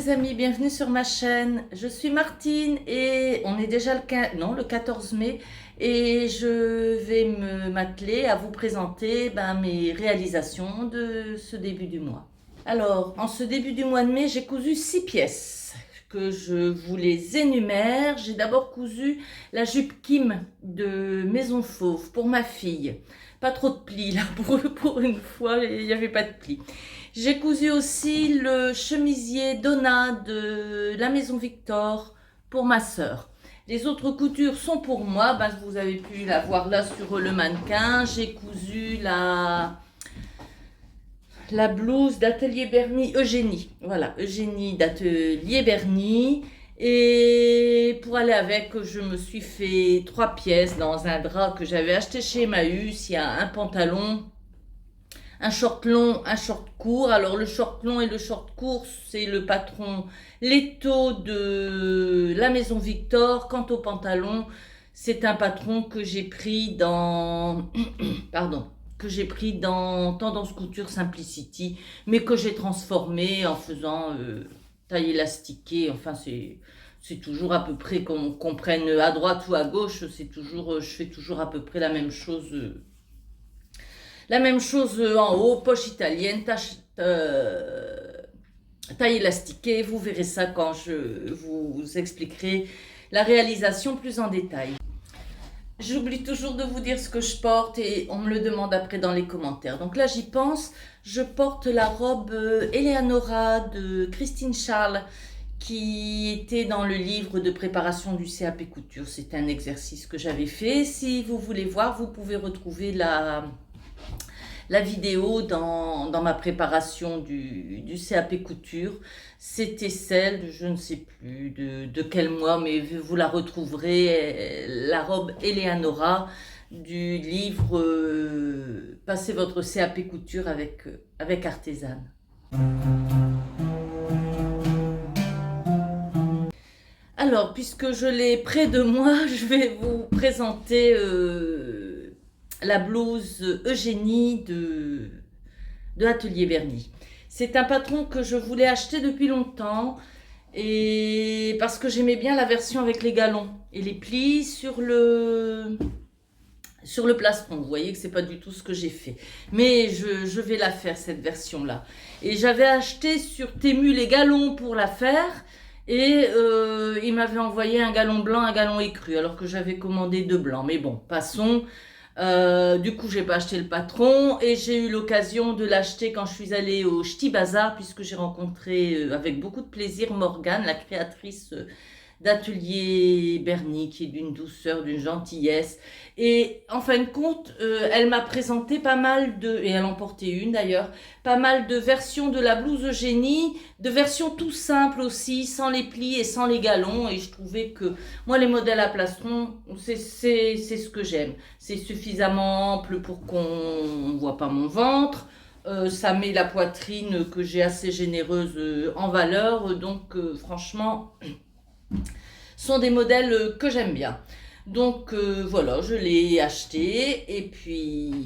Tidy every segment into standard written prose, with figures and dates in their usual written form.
les amis, bienvenue sur ma chaîne. Je suis Martine et on est déjà le 14 mai et je vais m'atteler à vous présenter mes réalisations de ce début du mois. Alors, en ce début du mois de mai, j'ai cousu 6 pièces que je vous les énumère. J'ai d'abord cousu la jupe Kim de Maison Fauve pour ma fille. Pas trop de plis là, pour une fois, il n'y avait pas de plis. J'ai cousu aussi le chemisier Donna de la Maison Victor pour ma sœur. Les autres coutures sont pour moi, vous avez pu la voir là sur le mannequin. J'ai cousu la blouse d'Atelier Berny, Eugénie. Voilà, Eugénie d'Atelier Berny. Et pour aller avec, je me suis fait 3 pièces dans un drap que j'avais acheté chez Emmaüs. Il y a un pantalon, un short long, un short court. Alors le short long et le short court, c'est le patron Leto de la Maison Victor. Quant au pantalon, c'est un patron que j'ai pris dans Tendance Couture Simplicity, mais que j'ai transformé en faisant taille élastiquée. Enfin, c'est toujours à peu près qu'on comprenne à droite ou à gauche. C'est toujours, je fais toujours à peu près la même chose. En haut, poche italienne, taille élastiquée. Vous verrez ça quand je vous expliquerai la réalisation plus en détail. J'oublie toujours de vous dire ce que je porte et on me le demande après dans les commentaires. Donc là, j'y pense. Je porte la robe Eleanora de Christine Charles qui était dans le livre de préparation du CAP Couture. C'est un exercice que j'avais fait. Si vous voulez voir, vous pouvez retrouver la vidéo dans ma préparation du CAP Couture. C'était celle, je ne sais plus de quel mois, mais vous la retrouverez, la robe Eleanora du livre Passez votre CAP Couture avec Artisane. Alors, puisque je l'ai près de moi, je vais vous présenter la blouse Eugénie de Atelier Berny. C'est un patron que je voulais acheter depuis longtemps et parce que j'aimais bien la version avec les galons et les plis sur le plastron. Vous voyez que c'est pas du tout ce que j'ai fait, mais je vais la faire, cette version là. Et j'avais acheté sur Temu les galons pour la faire. Et il m'avait envoyé un galon blanc, un galon écru, alors que j'avais commandé 2 blancs. Mais bon, passons. Du coup, j'ai pas acheté le patron et j'ai eu l'occasion de l'acheter quand je suis allée au Ch'ti Bazar, puisque j'ai rencontré avec beaucoup de plaisir Morgane, la créatrice d'Atelier Berny, qui est d'une douceur, d'une gentillesse. Et en fin de compte, elle m'a présenté pas mal et elle en portait une d'ailleurs, pas mal de versions de la blouse Eugénie, de versions tout simples aussi, sans les plis et sans les galons. Et je trouvais que moi, les modèles à plastron, c'est ce que j'aime. C'est suffisamment ample pour qu'on ne voit pas mon ventre. Ça met la poitrine que j'ai assez généreuse en valeur. Donc franchement, sont des modèles que j'aime bien. Donc voilà, je l'ai acheté et puis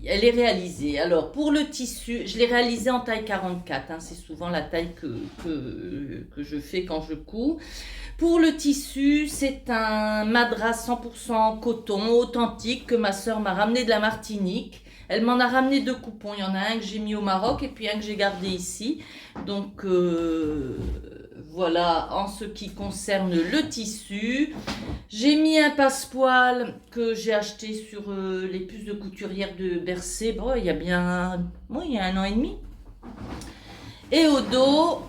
elle est réalisée. Alors pour le tissu, je l'ai réalisé en taille 44, hein, c'est souvent la taille que je fais quand je couds. Pour le tissu, c'est un madras 100% coton authentique que ma soeur m'a ramené de la Martinique. Elle m'en a ramené 2 coupons, il y en a un que j'ai mis au Maroc et puis un que j'ai gardé ici. Donc voilà, en ce qui concerne le tissu, j'ai mis un passepoil que j'ai acheté sur les puces de couturière de Bercé. Bon, il y a bien il y a 1 an et demi. Et au dos,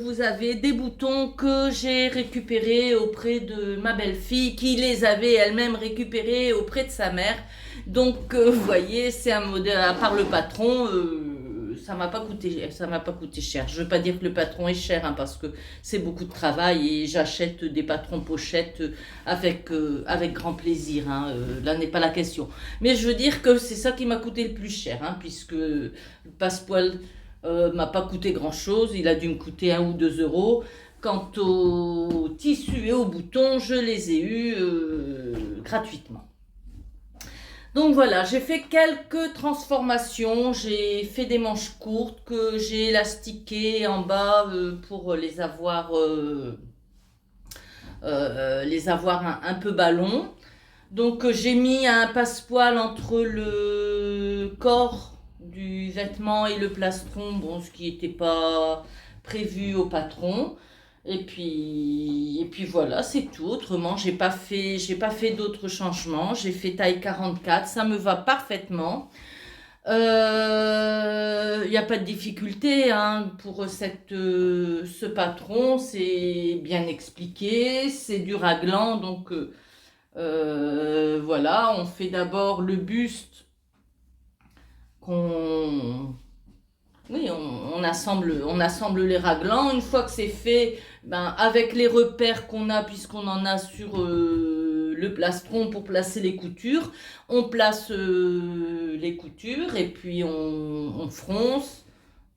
vous avez des boutons que j'ai récupérés auprès de ma belle-fille qui les avait elle-même récupérés auprès de sa mère. Donc, vous voyez, c'est un modèle, à part le patron, ça m'a pas coûté cher. Je veux pas dire que le patron est cher, hein, parce que c'est beaucoup de travail et j'achète des patrons pochettes avec grand plaisir. Hein, là n'est pas la question. Mais je veux dire que c'est ça qui m'a coûté le plus cher, hein, puisque le passepoil m'a pas coûté grand chose. Il a dû me coûter 1 ou 2 euros. Quant au tissu et aux boutons, je les ai eus gratuitement. Donc voilà, j'ai fait quelques transformations. J'ai fait des manches courtes que j'ai élastiquées en bas pour les avoir un peu ballons. Donc j'ai mis un passepoil entre le corps du vêtement et le plastron, bon, ce qui n'était pas prévu au patron. Et puis voilà, c'est tout. Autrement, j'ai pas fait d'autres changements. J'ai fait taille 44, ça me va parfaitement. Il n'y a pas de difficulté hein, pour ce patron, c'est bien expliqué, c'est du raglan, donc voilà, on fait d'abord le buste qu'on... Oui, on assemble les raglans. Une fois que c'est fait, ben, avec les repères qu'on a, puisqu'on en a sur le plastron pour placer les coutures, on place les coutures et puis on fronce.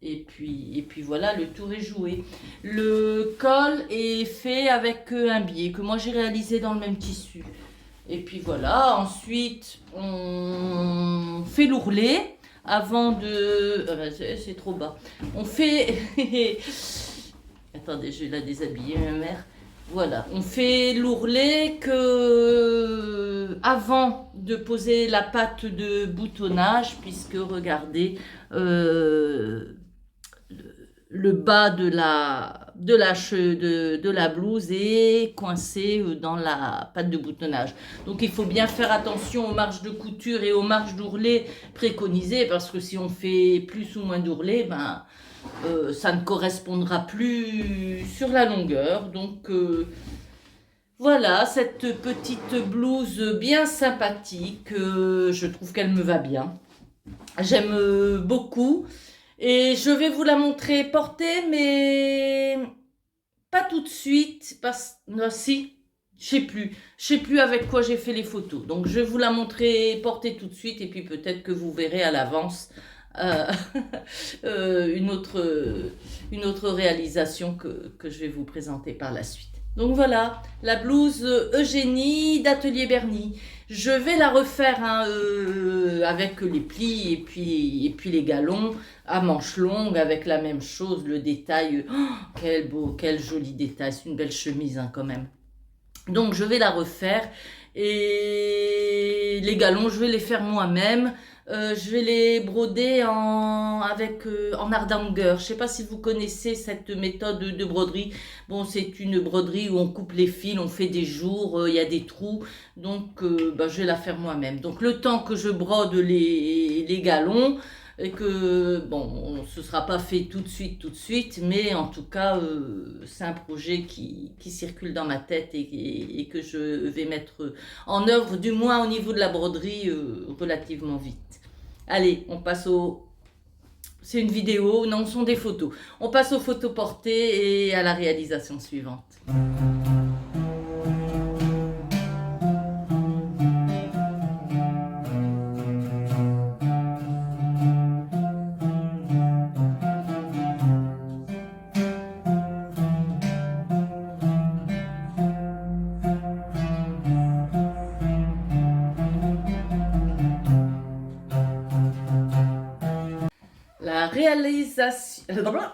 Et puis voilà, le tour est joué. Le col est fait avec un biais que moi j'ai réalisé dans le même tissu. Et puis voilà, ensuite on fait l'ourlet avant de... Ah ben, c'est trop bas. On fait... Attendez, je vais la déshabiller ma mère. Voilà, on fait l'ourlet que avant de poser la pâte de boutonnage, puisque regardez, le bas de la blouse est coincé dans la pâte de boutonnage. Donc il faut bien faire attention aux marges de couture et aux marges d'ourlet préconisées, parce que si on fait plus ou moins d'ourlet, ben, ça ne correspondra plus sur la longueur. Donc voilà, cette petite blouse bien sympathique, je trouve qu'elle me va bien. J'aime beaucoup. Et je vais vous la montrer portée, mais pas tout de suite, non, si, je sais plus avec quoi j'ai fait les photos. Donc je vais vous la montrer portée tout de suite, et puis peut-être que vous verrez à l'avance euh, une autre réalisation que je vais vous présenter par la suite. Donc voilà, la blouse Eugénie d'Atelier Berny. Je vais la refaire hein, avec les plis et puis les galons à manches longues avec la même chose, le détail. Oh, quel beau, quel joli détail. C'est une belle chemise hein, quand même. Donc je vais la refaire et les galons, je vais les faire moi-même. Je vais les broder en hardanger. Je ne sais pas si vous connaissez cette méthode de broderie. Bon, c'est une broderie où on coupe les fils, on fait des jours, il y a des trous. Donc, bah, je vais la faire moi-même. Donc, le temps que je brode les galons, et que, bon, ce ne sera pas fait tout de suite, mais en tout cas, c'est un projet qui circule dans ma tête et que je vais mettre en œuvre, du moins au niveau de la broderie, relativement vite. Allez, on passe au... C'est une vidéo, non, ce sont des photos. On passe aux photos portées et à la réalisation suivante.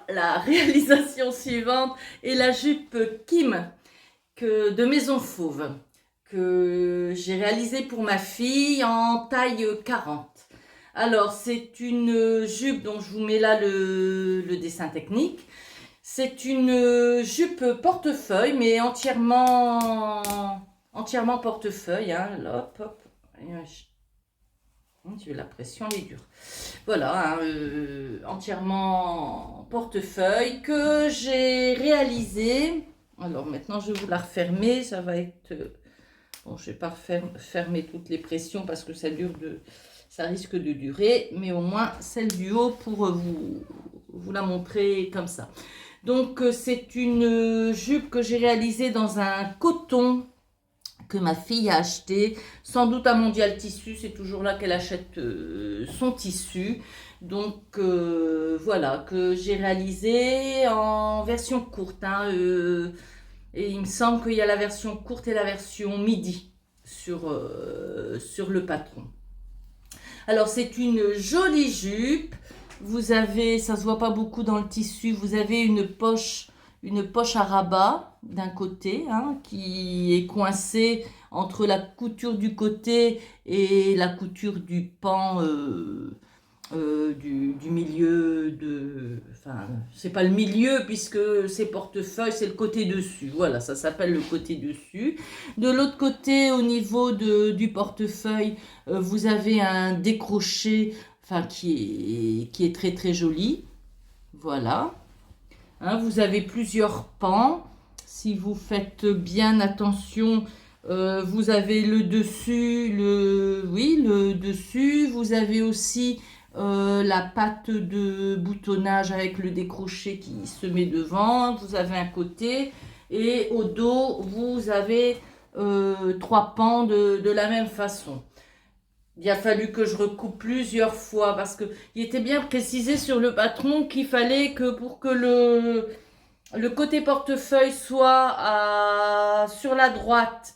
La réalisation suivante est la jupe Kim de Maison Fauve que j'ai réalisée pour ma fille en taille 40. Alors, c'est une jupe dont je vous mets là le dessin technique. C'est une jupe portefeuille, mais entièrement portefeuille. Hein. Hop, hop. Mon Dieu, la pression est dure. Voilà, hein, entièrement portefeuille que j'ai réalisé. Alors maintenant, je vais vous la refermer. Ça va être... bon, je ne vais pas fermer toutes les pressions parce que ça risque de durer. Mais au moins, celle du haut pour vous la montrer comme ça. Donc, c'est une jupe que j'ai réalisée dans un coton que ma fille a acheté, sans doute à Mondial Tissu, c'est toujours là qu'elle achète son tissu. Donc voilà, que j'ai réalisé en version courte. Hein, et il me semble qu'il y a la version courte et la version midi sur le patron. Alors, c'est une jolie jupe. Vous avez, ça se voit pas beaucoup dans le tissu, vous avez une poche à rabat d'un côté, hein, qui est coincée entre la couture du côté et la couture du pan du milieu de... Enfin, c'est pas le milieu puisque c'est portefeuille, c'est le côté dessus. Voilà, ça s'appelle le côté dessus. De l'autre côté, au niveau du portefeuille, vous avez un décroché, enfin, qui est très très joli. Voilà. Hein, vous avez plusieurs pans. Si vous faites bien attention, vous avez le dessus, oui, le dessus. Vous avez aussi la patte de boutonnage avec le décroché qui se met devant. Vous avez un côté et au dos, vous avez trois pans de la même façon. Il a fallu que je recoupe plusieurs fois parce que il était bien précisé sur le patron qu'il fallait que pour que le côté portefeuille soit sur la droite,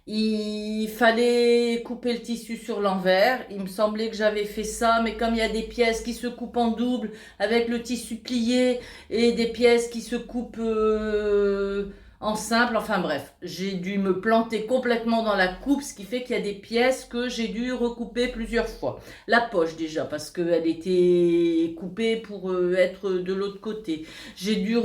il fallait couper le tissu sur l'envers. Il me semblait que j'avais fait ça, mais comme il y a des pièces qui se coupent en double avec le tissu plié et des pièces qui se coupent en simple, enfin bref, j'ai dû me planter complètement dans la coupe, ce qui fait qu'il y a des pièces que j'ai dû recouper plusieurs fois. La poche déjà, parce qu'elle était coupée pour être de l'autre côté. J'ai dû...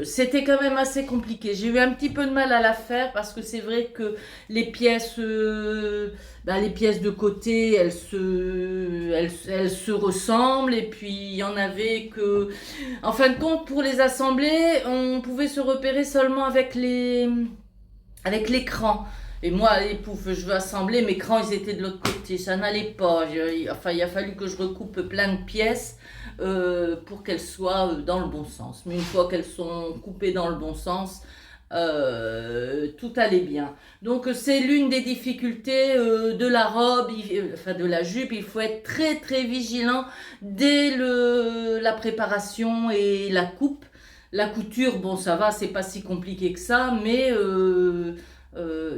c'était quand même assez compliqué. J'ai eu un petit peu de mal à la faire parce que c'est vrai que les pièces, les pièces de côté, elles se ressemblent. Et puis il y en avait que, en fin de compte, pour les assembler, on pouvait se repérer seulement avec l'écran. Et moi, les poufs, je veux assembler, mes crans, ils étaient de l'autre côté. Ça n'allait pas. Enfin, il a fallu que je recoupe plein de pièces pour qu'elles soient dans le bon sens. Mais une fois qu'elles sont coupées dans le bon sens, tout allait bien. Donc, c'est l'une des difficultés de la robe, enfin de la jupe. Il faut être très, très vigilant dès la préparation et la coupe. La couture, bon, ça va, c'est pas si compliqué que ça, mais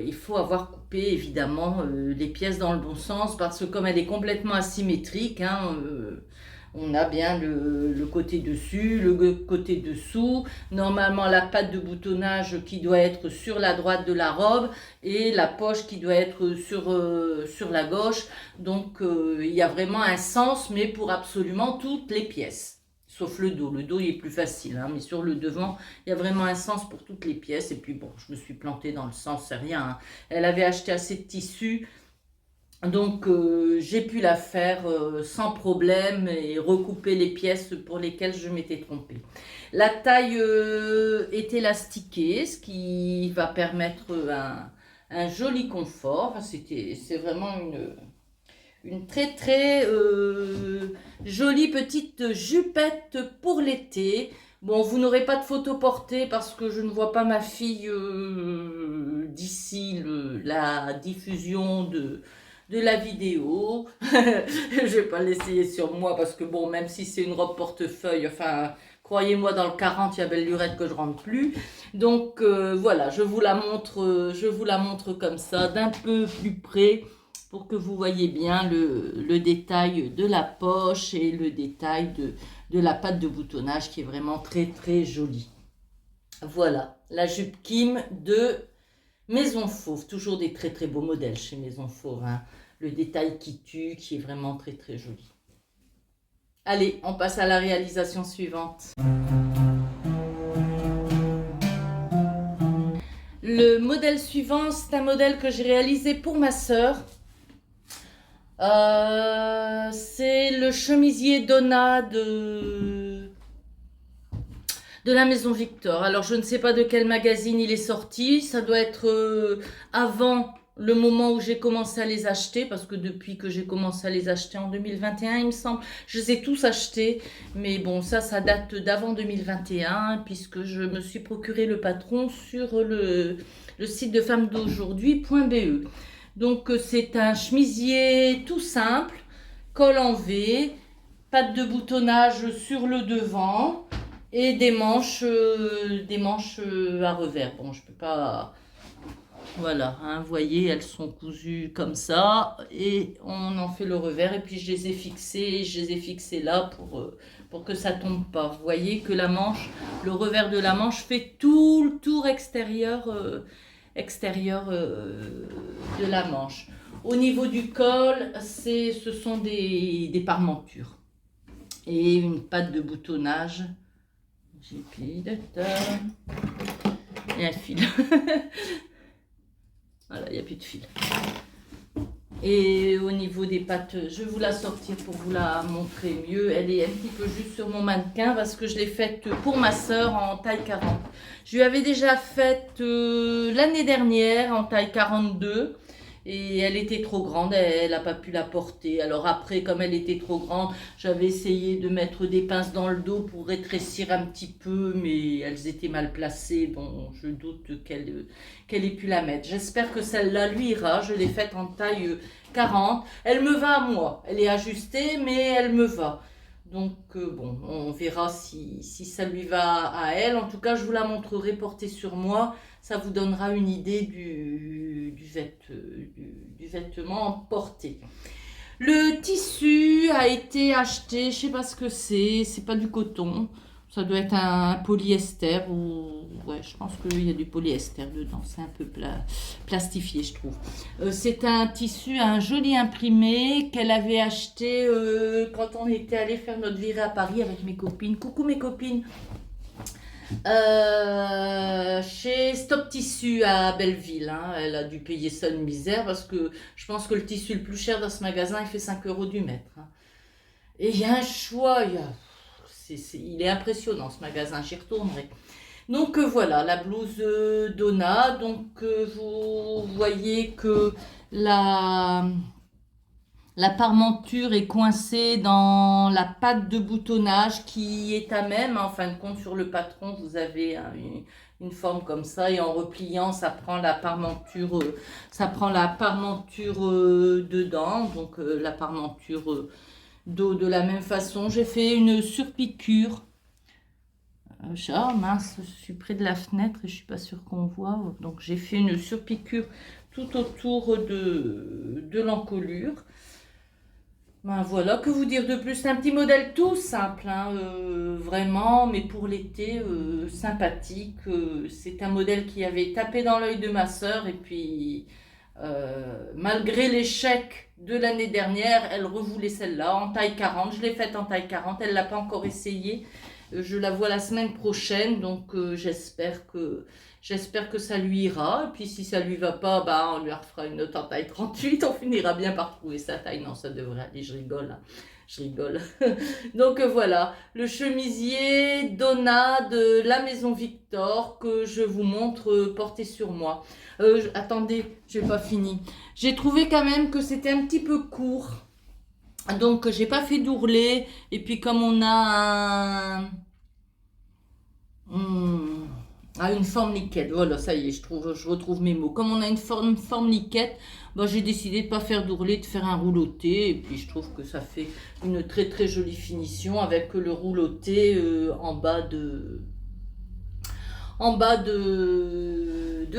il faut avoir coupé évidemment les pièces dans le bon sens parce que comme elle est complètement asymétrique, hein, on a bien le côté dessus, le côté dessous, normalement la patte de boutonnage qui doit être sur la droite de la robe et la poche qui doit être sur la gauche. Donc il y a vraiment un sens, mais pour absolument toutes les pièces. Sauf le dos. Le dos, il est plus facile, hein, mais sur le devant, il y a vraiment un sens pour toutes les pièces. Et puis, bon, je me suis plantée dans le sens, c'est rien, hein. Elle avait acheté assez de tissu, donc j'ai pu la faire sans problème et recouper les pièces pour lesquelles je m'étais trompée. La taille est élastiquée, ce qui va permettre un joli confort. Enfin, c'est vraiment une très très jolie petite jupette pour l'été. Bon, vous n'aurez pas de photo portée parce que je ne vois pas ma fille d'ici la diffusion de la vidéo. Je vais pas l'essayer sur moi parce que bon, même si c'est une robe portefeuille, enfin, croyez-moi, dans le 40, il y a belle lurette que je rentre plus. Donc voilà, je vous la montre comme ça, d'un peu plus près, pour que vous voyez bien le détail de la poche et le détail de la patte de boutonnage qui est vraiment très très jolie. Voilà, la jupe Kim de Maison Fauve. Toujours des très très beaux modèles chez Maison Fauve, hein. Le détail qui tue, qui est vraiment très très joli. Allez, on passe à la réalisation suivante. Le modèle suivant, c'est un modèle que j'ai réalisé pour ma sœur. C'est le chemisier Donna de la Maison Victor. Alors, je ne sais pas de quel magazine il est sorti. Ça doit être avant le moment où j'ai commencé à les acheter, parce que depuis que j'ai commencé à les acheter en 2021, il me semble, je les ai tous achetés. Mais bon, ça date d'avant 2021, puisque je me suis procuré le patron sur le site de femmesdaujourd'hui.be. Donc, c'est un chemisier tout simple, col en V, patte de boutonnage sur le devant et des manches à revers. Bon, je peux pas Voilà, hein, vous voyez, elles sont cousues comme ça et on en fait le revers et puis je les ai fixées là pour que ça tombe pas. Vous voyez que la manche, le revers de la manche fait tout le tour extérieur de la manche. Au niveau du col, ce sont des parmentures et une patte de boutonnage. J'ai pris de et un fil. Voilà, il n'y a plus de fil. Et au niveau des pattes, je vais vous la sortir pour vous la montrer mieux. Elle est un petit peu juste sur mon mannequin parce que je l'ai faite pour ma soeur en taille 40. Je lui avais déjà faite l'année dernière en taille 42. Et elle était trop grande, elle n'a pas pu la porter. Alors après, comme elle était trop grande, j'avais essayé de mettre des pinces dans le dos pour rétrécir un petit peu, mais elles étaient mal placées. Bon, je doute qu'elle ait pu la mettre. J'espère que celle-là lui ira. Je l'ai faite en taille 40. Elle me va à moi. Elle est ajustée, mais elle me va. Donc bon, on verra si ça lui va à elle. En tout cas, je vous la montrerai portée sur moi. Ça vous donnera une idée du vêtement porté. Le tissu a été acheté, je sais pas ce que c'est pas du coton. Ça doit être un polyester ou ouais, je pense qu'il y a du polyester dedans. C'est un peu plastifié, je trouve. C'est un tissu, un joli imprimé qu'elle avait acheté quand on était allé faire notre virée à Paris avec mes copines. Coucou mes copines. Chez Stop Tissu à Belleville, hein. Elle a dû payer ça une misère parce que je pense que le tissu le plus cher dans ce magasin il fait 5 euros du mètre, hein. Et il y a un choix, il est impressionnant ce magasin, j'y retournerai. Donc voilà, la blouse Donna. Donc vous voyez que la parmenture est coincée dans la patte de boutonnage qui est à même. En fin de compte, sur le patron, vous avez une forme comme ça. Et en repliant, ça prend la parmenture, dedans. Donc la parmenture dos de la même façon. J'ai fait une surpiqûre. Oh mince, je suis près de la fenêtre et je suis pas sûre qu'on voit. Donc j'ai fait une surpiqûre tout autour de l'encolure. Ben voilà, que vous dire de plus? C'est un petit modèle tout simple, hein, vraiment, mais pour l'été, sympathique. C'est un modèle qui avait tapé dans l'œil de ma sœur et puis, malgré l'échec de l'année dernière, elle revoulait celle-là en taille 40. Je l'ai faite en taille 40, elle ne l'a pas encore essayée. Je la vois la semaine prochaine, donc j'espère que ça lui ira. Et puis si ça lui va pas, bah, on lui refera une autre en taille 38. On finira bien par trouver sa taille. Non, ça devrait aller, je rigole, hein. Je rigole. Donc voilà, le chemisier Donna de la maison Victor que je vous montre porté sur moi. Attendez, j'ai pas fini. J'ai trouvé quand même que c'était un petit peu court. Donc j'ai pas fait d'ourlet. Et puis comme on a une forme liquette, voilà, ça y est, je retrouve mes mots. Comme on a une forme liquette, bah, j'ai décidé de pas faire d'ourlet, de faire un rouloté. Et puis je trouve que ça fait une très très jolie finition avec le rouloté en bas de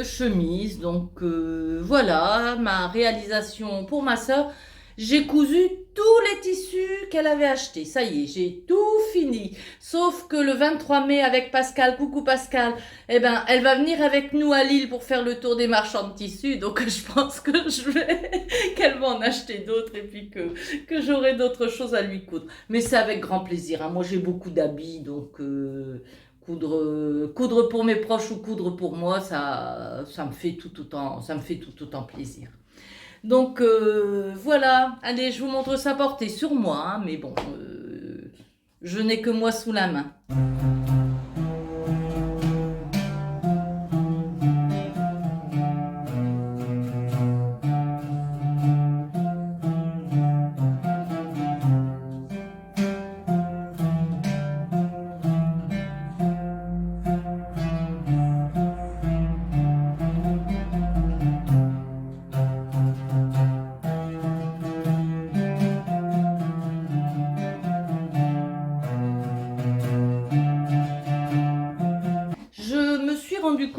chemise. Donc voilà ma réalisation pour ma soeur. J'ai cousu tous les tissus qu'elle avait achetés. Ça y est, j'ai tout fini. Sauf que le 23 mai avec Pascal, coucou Pascal, eh ben, elle va venir avec nous à Lille pour faire le tour des marchands de tissus. Donc je pense que qu'elle va en acheter d'autres et puis que j'aurai d'autres choses à lui coudre. Mais c'est avec grand plaisir, hein. Moi j'ai beaucoup d'habits, donc coudre pour mes proches ou coudre pour moi, ça me fait ça me fait tout autant plaisir. Donc voilà, allez, je vous montre ça porté sur moi, hein, mais bon, je n'ai que moi sous la main.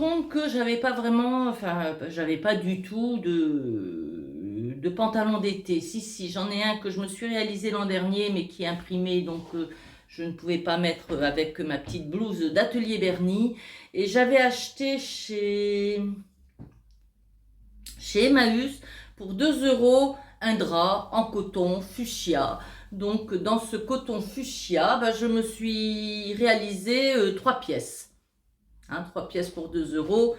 compte que j'avais pas vraiment, enfin, j'avais pas du tout de pantalon d'été. Si, j'en ai un que je me suis réalisé l'an dernier, mais qui est imprimé, donc je ne pouvais pas mettre avec ma petite blouse d'Atelier Bernie. Et j'avais acheté chez Emmaüs pour 2 euros un drap en coton fuchsia. Donc dans ce coton fuchsia, je me suis réalisé 3 pièces. 3 pièces pour 2 euros,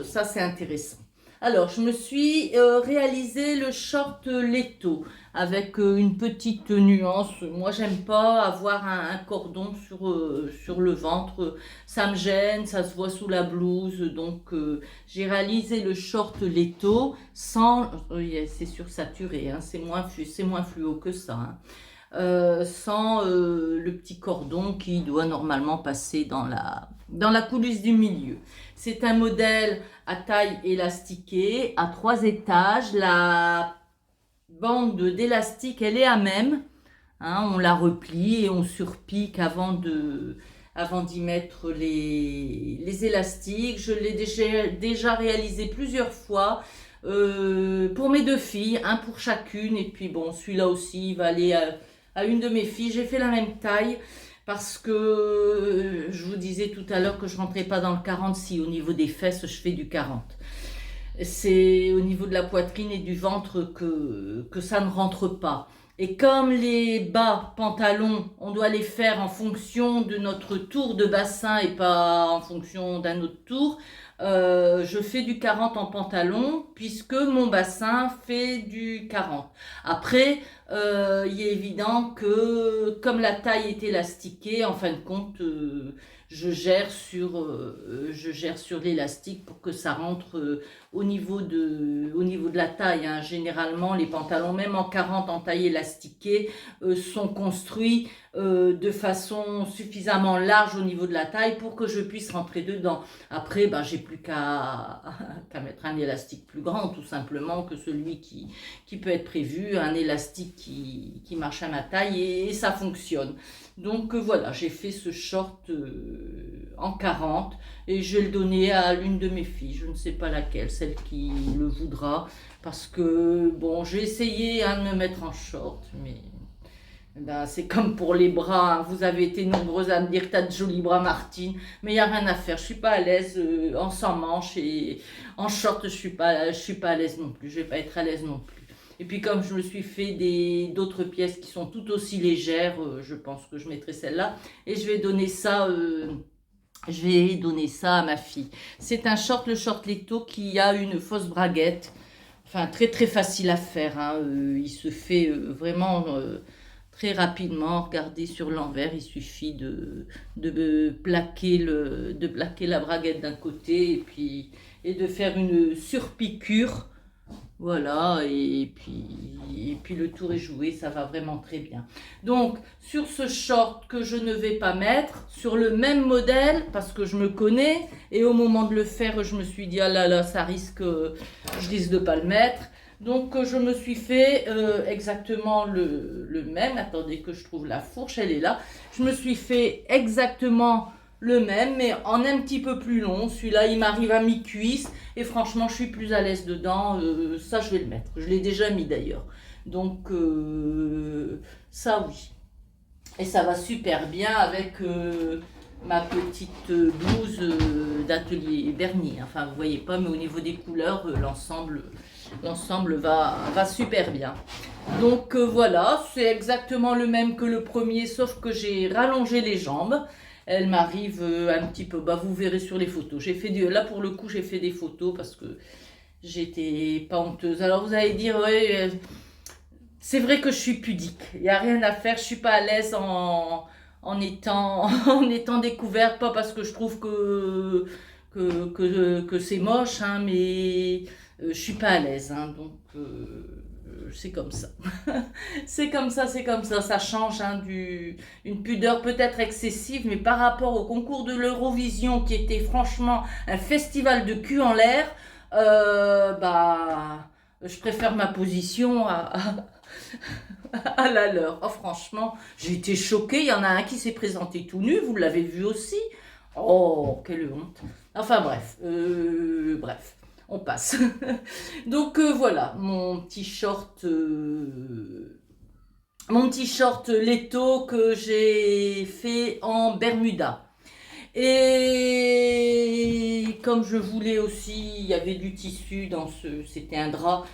ça c'est intéressant. Alors je me suis réalisé le short Leto avec une petite nuance. Moi j'aime pas avoir un cordon sur le ventre, ça me gêne, ça se voit sous la blouse. Donc j'ai réalisé le short Leto sans, c'est sursaturé, hein, c'est moins fluo que ça, hein. Sans le petit cordon qui doit normalement passer dans la coulisse du milieu. C'est un modèle à taille élastiquée, à 3 étages. La bande d'élastique, elle est à même. Hein, on la replie et on surpique avant d'y mettre les élastiques. Je l'ai déjà réalisé plusieurs fois. Pour mes 2 filles, un pour chacune. Et puis bon, celui-là aussi, il va aller à une de mes filles. J'ai fait la même taille parce que je vous disais tout à l'heure que je rentrais pas dans le 40. Si au niveau des fesses, je fais du 40. C'est au niveau de la poitrine et du ventre que ça ne rentre pas. Et comme les bas pantalons, on doit les faire en fonction de notre tour de bassin et pas en fonction d'un autre tour, je fais du 40 en pantalon puisque mon bassin fait du 40. Après, il est évident que comme la taille est élastiquée, en fin de compte, je gère sur l'élastique pour que ça rentre au niveau de la taille, hein. Généralement, les pantalons, même en 40 en taille élastiquée, sont construits de façon suffisamment large au niveau de la taille pour que je puisse rentrer dedans. Après, j'ai plus qu'à mettre un élastique plus grand, tout simplement, que celui qui peut être prévu, un élastique qui marche à ma taille et ça fonctionne. Donc voilà, j'ai fait ce short en 40 et je vais le donner à l'une de mes filles, je ne sais pas laquelle, celle qui le voudra, parce que bon, j'ai essayé de me mettre en short, mais c'est comme pour les bras, hein. Vous avez été nombreuses à me dire que tu as de jolis bras, Martine, mais il n'y a rien à faire, je suis pas à l'aise en sans manches et en short, je suis pas à l'aise non plus, je vais pas être à l'aise non plus. Et puis comme je me suis fait d'autres pièces qui sont tout aussi légères, je pense que je mettrai celle-là. Et je vais donner ça à ma fille. C'est un short, le short Leto, qui a une fausse braguette. Enfin, très très facile à faire, hein. Il se fait vraiment très rapidement. Regardez sur l'envers, il suffit de plaquer la braguette d'un côté et de faire une surpiqûre. Voilà, et puis le tour est joué, ça va vraiment très bien. Donc, sur ce short que je ne vais pas mettre, sur le même modèle, parce que je me connais, et au moment de le faire, je me suis dit, ah là là, je risque de pas le mettre. Donc, je me suis fait exactement le même. Attendez que je trouve la fourche, elle est là. Je me suis fait exactement le même, mais en un petit peu plus long. Celui-là, il m'arrive à mi-cuisse. Et franchement, je suis plus à l'aise dedans. Ça, je vais le mettre. Je l'ai déjà mis d'ailleurs. Donc, ça, oui. Et ça va super bien avec ma petite blouse d'Atelier Bernie. Enfin, vous voyez pas, mais au niveau des couleurs, l'ensemble va super bien. Donc, voilà, c'est exactement le même que le premier, sauf que j'ai rallongé les jambes. Elle m'arrive un petit peu, vous verrez sur les photos. Là pour le coup, j'ai fait des photos parce que j'étais pas honteuse. Alors vous allez dire, ouais, c'est vrai que je suis pudique. Il n'y a rien à faire, je suis pas à l'aise en étant découverte, pas parce que je trouve que c'est moche, hein, mais je suis pas à l'aise, hein, donc c'est comme ça. C'est comme ça, ça change, hein, une pudeur peut-être excessive, mais par rapport au concours de l'Eurovision qui était franchement un festival de cul en l'air, je préfère ma position à la leur. Oh, franchement, j'ai été choquée, il y en a un qui s'est présenté tout nu, vous l'avez vu aussi. Oh, quelle honte. Enfin bref, on passe. Donc voilà, mon petit short Leto que j'ai fait en Bermuda. Et comme je voulais aussi, il y avait du tissu dans c'était un drap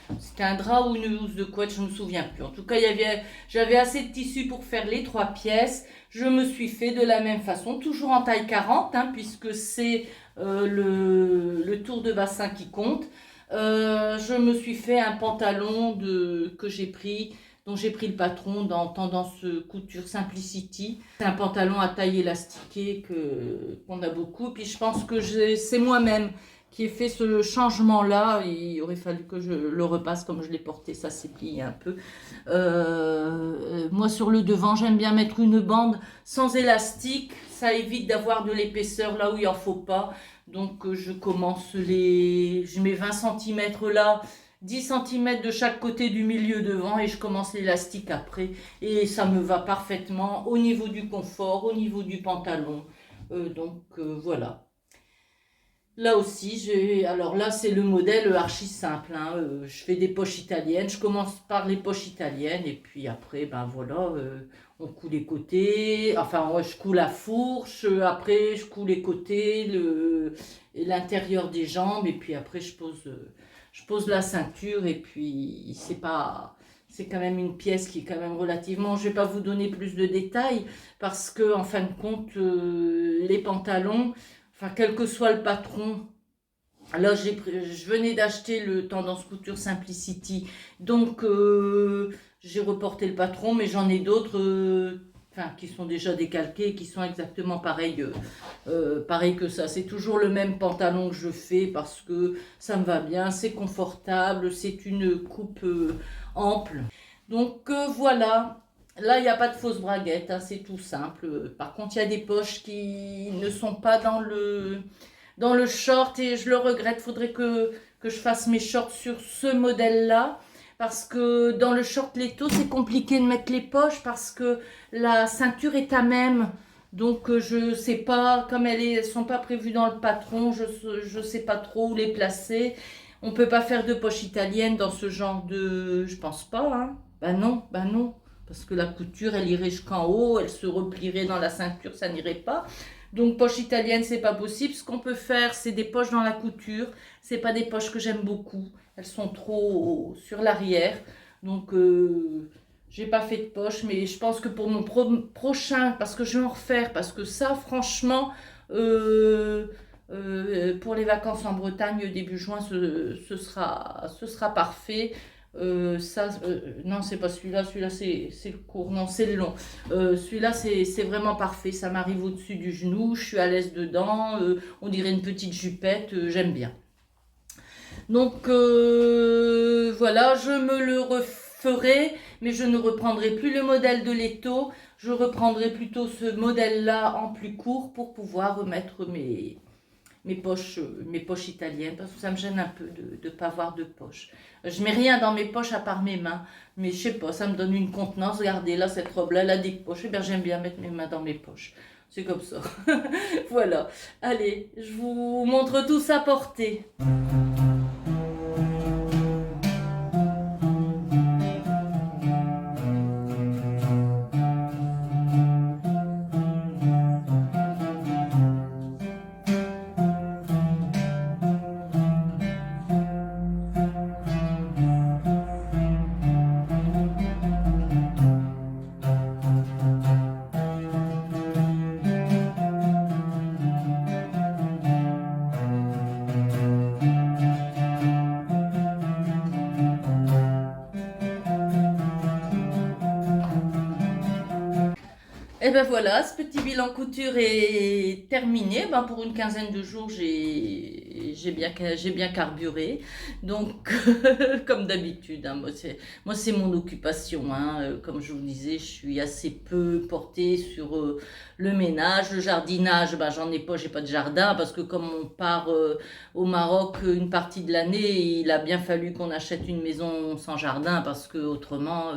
ou une housse de couette, je ne me souviens plus. En tout cas, j'avais assez de tissu pour faire les 3 pièces. Je me suis fait de la même façon, toujours en taille 40, hein, puisque c'est le tour de bassin qui compte. Je me suis fait un pantalon dont j'ai pris le patron dans Tendance Couture Simplicity. C'est un pantalon à taille élastiquée qu'on a beaucoup. Puis je pense que c'est moi-même qui ai fait ce changement-là. Il aurait fallu que je le repasse comme je l'ai porté, ça s'est plié un peu. Moi sur le devant, j'aime bien mettre une bande sans élastique. Ça évite d'avoir de l'épaisseur là où il n'en faut pas. Donc je mets 20 cm là, 10 cm de chaque côté du milieu devant et je commence l'élastique après. Et ça me va parfaitement au niveau du confort, au niveau du pantalon. Voilà. Là aussi, alors là c'est le modèle archi simple, hein. Je fais des poches italiennes, je commence par les poches italiennes et puis après, ben voilà, on coud les côtés, enfin je coud la fourche, après je coud les côtés, et l'intérieur des jambes et puis après je pose la ceinture et puis c'est quand même une pièce qui est quand même relativement, je vais pas vous donner plus de détails parce que en fin de compte, les pantalons, enfin, quel que soit le patron, là, je venais d'acheter le Tendance Couture Simplicity, donc j'ai reporté le patron, mais j'en ai d'autres, enfin, qui sont déjà décalqués, qui sont exactement pareils que ça. C'est toujours le même pantalon que je fais parce que ça me va bien, c'est confortable, c'est une coupe ample. Donc voilà. Là, il n'y a pas de fausse braguette, hein, c'est tout simple. Par contre, il y a des poches qui ne sont pas dans le short et je le regrette. Il faudrait que je fasse mes shorts sur ce modèle-là. Parce que dans le short Leto, c'est compliqué de mettre les poches parce que la ceinture est à même. Donc, je sais pas, comme elles sont pas prévues dans le patron, je sais pas trop où les placer. On peut pas faire de poche italienne dans ce genre de... Je pense pas, hein. Ben non. Parce que la couture, elle irait jusqu'en haut, elle se replierait dans la ceinture, ça n'irait pas. Donc poche italienne, c'est pas possible. Ce qu'on peut faire, c'est des poches dans la couture. C'est pas des poches que j'aime beaucoup. Elles sont trop sur l'arrière. Donc j'ai pas fait de poche, mais je pense que pour mon prochain, parce que je vais en refaire, parce que ça, franchement, pour les vacances en Bretagne début juin, ce sera parfait. Non, c'est pas celui-là c'est le court, non, c'est le long. Celui-là, c'est vraiment parfait, ça m'arrive au-dessus du genou, je suis à l'aise dedans, on dirait une petite jupette, j'aime bien. Donc voilà, je me le referai, mais je ne reprendrai plus le modèle de Leto, je reprendrai plutôt ce modèle-là en plus court pour pouvoir remettre mes poches italiennes parce que ça me gêne un peu de ne pas avoir de poche. Je mets rien dans mes poches à part mes mains, mais je sais pas, ça me donne une contenance. Regardez là, cette robe-là, elle a des poches. Et bien j'aime bien mettre mes mains dans mes poches. C'est comme ça. Voilà. Allez, je vous montre tout ça porté. Et ben voilà, ce petit bilan couture est terminé. Ben pour une quinzaine de jours, j'ai bien carburé. Donc, comme d'habitude, hein, moi, c'est mon occupation. Hein. Comme je vous disais, je suis assez peu portée sur le ménage, le jardinage. Ben, j'en ai pas, j'ai pas de jardin parce que comme on part au Maroc une partie de l'année, il a bien fallu qu'on achète une maison sans jardin parce que autrement,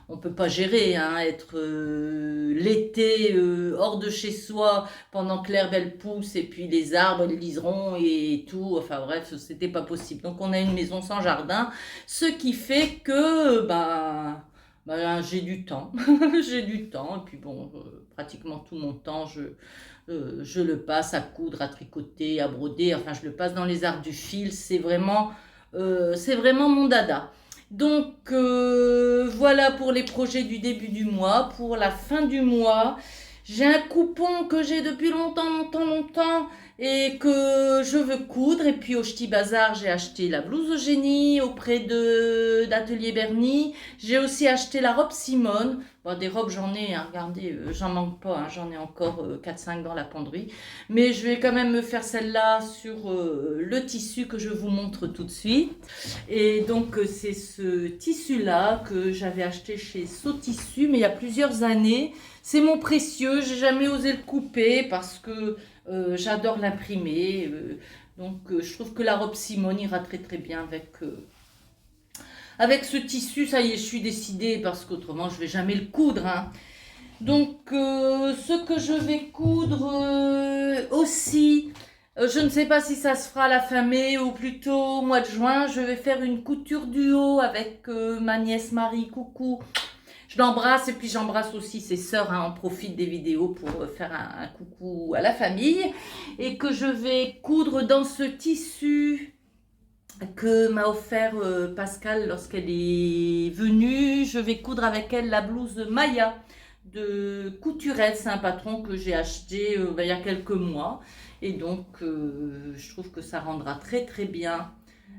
on peut pas gérer. Hein, être l'été hors de chez soi pendant que l'herbe elle pousse et puis les arbres, les liserons et tout. Enfin bref, c'était pas possible. Donc on a une maison sans jardin, ce qui fait que j'ai du temps. J'ai du temps. Et puis bon, pratiquement tout mon temps, je le passe à coudre, à tricoter, à broder. Enfin, je le passe dans les arts du fil. C'est vraiment mon dada. Donc voilà pour les projets du début du mois. Pour la fin du mois, j'ai un coupon que j'ai depuis longtemps et que je veux coudre. Et puis au Ch'ti Bazar, j'ai acheté la blouse Eugénie auprès d'Atelier Bernie. J'ai aussi acheté la robe Simone. Bon, des robes, j'en ai, hein, regardez, j'en manque pas, hein, j'en ai encore 4-5 dans la penderie. Mais je vais quand même me faire celle-là sur le tissu que je vous montre tout de suite. Et donc, c'est ce tissu-là que j'avais acheté chez Sotissu, mais il y a plusieurs années. C'est mon précieux, j'ai jamais osé le couper parce que j'adore l'imprimer. Donc, je trouve que la robe Simone ira très très bien avec ce tissu. Ça y est, je suis décidée parce qu'autrement, je vais jamais le coudre. Hein. Donc, ce que je vais coudre aussi, je ne sais pas si ça se fera à la fin mai ou plutôt au mois de juin. Je vais faire une couture duo avec ma nièce Marie. Coucou. Je l'embrasse et puis j'embrasse aussi ses sœurs. Hein, on profite des vidéos pour faire un coucou à la famille. Et que je vais coudre dans ce tissu que m'a offert Pascal lorsqu'elle est venue. Je vais coudre avec elle la blouse Maya de Couturelle. C'est un patron que j'ai acheté il y a quelques mois. Et donc, je trouve que ça rendra très très bien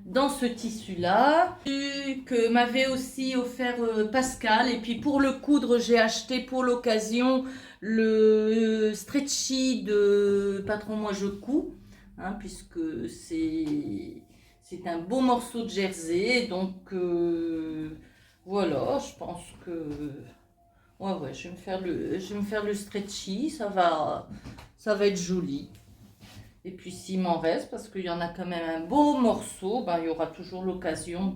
dans ce tissu-là. Que m'avait aussi offert Pascal. Et puis pour le coudre, j'ai acheté pour l'occasion le stretchy de Patron Moi Je Couds. Hein, puisque c'est un beau morceau de jersey. Donc voilà, je pense que... Ouais, je vais me faire le stretchy. Ça va être joli. Et puis s'il m'en reste, parce qu'il y en a quand même un beau morceau, il y aura toujours l'occasion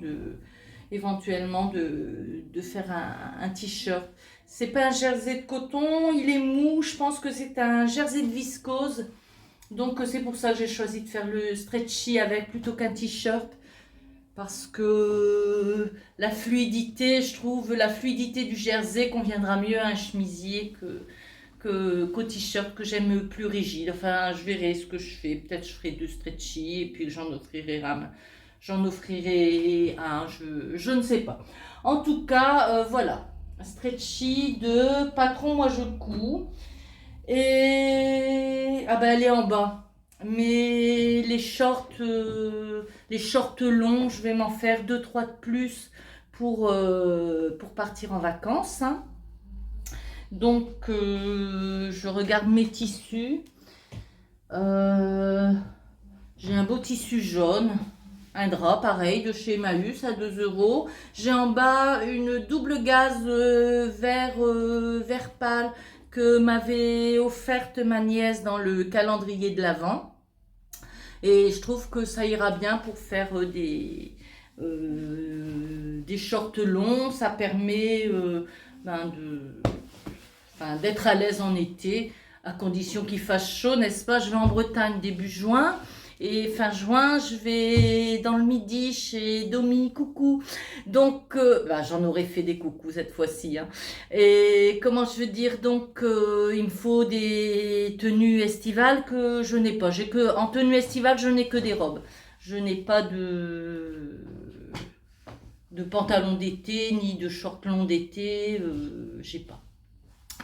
éventuellement de faire un t-shirt. C'est pas un jersey de coton, il est mou, je pense que c'est un jersey de viscose. Donc c'est pour ça que j'ai choisi de faire le stretchy avec plutôt qu'un t-shirt. Parce que la fluidité, je trouve, la fluidité du jersey conviendra mieux à un chemisier qu'au t-shirt que j'aime plus rigide. Enfin, je verrai ce que je fais. Peut-être je ferai 2 stretchy et puis j'en offrirai un. Je ne sais pas. En tout cas, voilà. Stretchy de Patron Moi Je Couds. Et elle est en bas. Mais les shorts longs, je vais m'en faire 2-3 de plus pour partir en vacances. Hein. Donc, je regarde mes tissus. J'ai un beau tissu jaune, un drap pareil de chez Emmaüs à 2 euros. J'ai en bas une double gaze vert pâle que m'avait offerte ma nièce dans le calendrier de l'Avent. Et je trouve que ça ira bien pour faire des shorts longs. Ça permet d'être à l'aise en été, à condition qu'il fasse chaud, n'est-ce pas? Je vais en Bretagne début juin. Et fin juin, je vais dans le Midi chez Domi, coucou. Donc, j'en aurais fait des coucous cette fois-ci. Hein. Et comment je veux dire, donc, il me faut des tenues estivales que je n'ai pas. En tenue estivale, je n'ai que des robes. Je n'ai pas de pantalon d'été, ni de short long d'été. J'ai pas.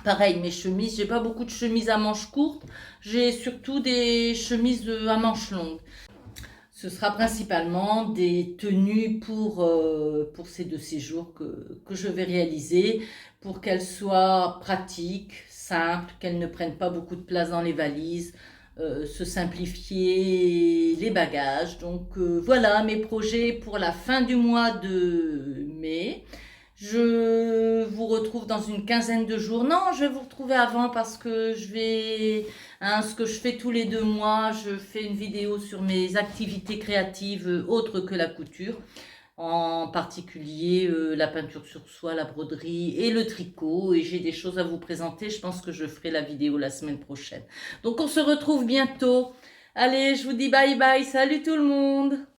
Pareil, mes chemises, j'ai pas beaucoup de chemises à manches courtes, j'ai surtout des chemises à manches longues. Ce sera principalement des tenues pour ces 2 séjours que je vais réaliser, pour qu'elles soient pratiques, simples, qu'elles ne prennent pas beaucoup de place dans les valises. se simplifier les bagages. Donc voilà mes projets pour la fin du mois de mai. Je vous retrouve dans une quinzaine de jours. Non, je vais vous retrouver avant parce que je vais, hein, ce que je fais tous les 2 mois, je fais une vidéo sur mes activités créatives autres que la couture, en particulier la peinture sur soie, la broderie et le tricot. Et j'ai des choses à vous présenter. Je pense que je ferai la vidéo la semaine prochaine. Donc on se retrouve bientôt. Allez, je vous dis bye bye. Salut tout le monde.